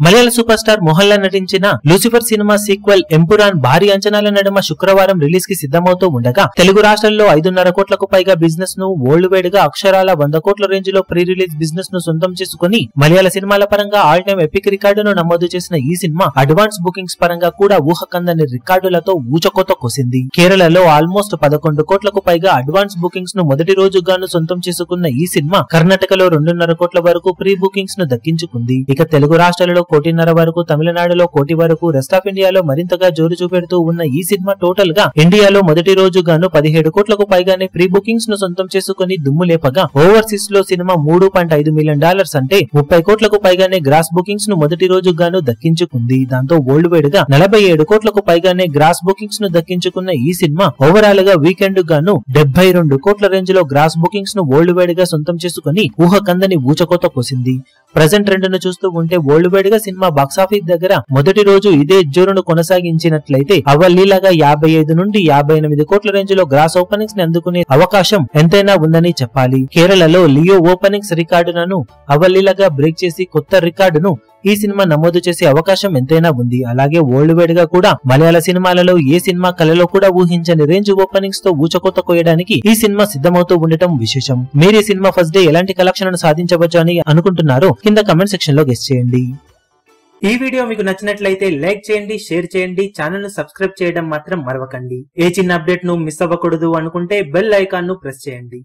మలయాళ super star Mohan Lal నటించిన Lucifer cinema sequel Empuraan భారీ అంచనాల నడుమ శుక్రవారం రిలీజ్ కి సిద్ధమవుతూ ఉండగా తెలుగు రాష్ట్రాల్లో 5.5 కోట్లకు పైగా బిజినెస్ ను వరల్డ్ వైడ్ గా అక్షరాల 100 కోట్ల రేంజ్ లో ప్రీ రిలీజ్ బిజినెస్ ను సొంతం చేసుకుని మలయాళ సినిమాల పరంగా ఆల్ టైమ్ ఎపిక్ రికార్డును నమోదు చేసిన ఈ సినిమా అడ్వాన్స్ బుకింగ్స్ పరంగా కూడా ఊహకందని రికార్డులతో ఊచకోత కోసింది. కేరళలో ఆల్మోస్ట్ 11 కోట్లకు పైగా అడ్వాన్స్ బుకింగ్స్ ను మొదటి రోజుగాను సొంతం చేసుకున్న ఈ సినిమా కర్ణాటకలో 2.5 కోట్ల వరకు ప్రీ బుకింగ్స్ ను దక్కించుకుంది. ఇక తెలుగు రాష్ట్రాలలో 1.5 కోటి వరకు, తమిళనాడులో 1 కోటి వరకు, రెస్ట్ ఆఫ్ ఇండియాలో మరింతగా జోరు చూపెడుతూ ఉన్న ఈ సినిమా టోటల్ గా ఇండియాలో మొదటి రోజుగాను 17 కోట్లకు పైగానే ప్రీ బుకింగ్స్ ను సొంతం చేసుకుని దుమ్ము లేపగా ఓవర్సీస్ లో సినిమా $3.5 మిలియన్ అంటే 30 కోట్లకు పైగానే గ్రాస్ బుకింగ్స్ ను మొదటి రోజుగాను దక్కించుకుంది. దాంతో వరల్డ్ వైడ్ గా 47 కోట్లకు పైగానే గ్రాస్ బుకింగ్స్ ను దక్కించుకున్న ఈ సినిమా ఓవరాల్ గా వీకెండ్ గాను 72 కోట్ల రేంజ్ లో గ్రాస్ బుకింగ్స్ ను వరల్డ్ వైడ్ గా సొంతం చేసుకుని ఊహకందని ఊచకోత కోసింది. ప్రెజెంట్ ట్రెండ్ ను చూస్తూ ఉంటే వరల్డ్ వైడ్ గా సినిమా బాక్సాఫీస్ దగ్గర మొదటి రోజు ఇదే జోరును కొనసాగించినట్లయితే అవలీలాగా 55 నుండి 58 కోట్ల రేంజ్ లో గ్రాస్ ఓపెనింగ్స్ ని అందుకునే అవకాశం ఎంతైనా ఉందని చెప్పాలి. కేరళలో లియో ఓపెనింగ్స్ రికార్డులను అవలీలాగా బ్రేక్ చేసి కొత్త రికార్డును ఈ సినిమా నమోదు చేసే అవకాశం ఎంతైనా ఉంది. అలాగే వరల్డ్ వైడ్ గా కూడా మలయాళ సినిమాలలో ఏ సినిమా కళలో కూడా ఊహించని రేంజ్ ఓపెనింగ్స్ తో ఊచకోత కోయడానికి ఈ సినిమా సిద్ధమవుతూ ఉండటం విశేషం. మీరు ఈ సినిమా ఫస్ట్ డే ఎలాంటి కలెక్షన్ సాధించవచ్చు అని అనుకుంటున్నారో కింద కమెంట్ సెక్షన్ లో గెస్ చేయండి. ఈ వీడియో మీకు నచ్చినట్లయితే లైక్ చేయండి, షేర్ చేయండి, ఛానల్ ను సబ్స్క్రైబ్ చేయడం మాత్రం మరవకండి. ఏ చిన్న అప్డేట్ ను మిస్ అవ్వకూడదు అనుకుంటే బెల్ ఐకాన్ ను ప్రెస్ చేయండి.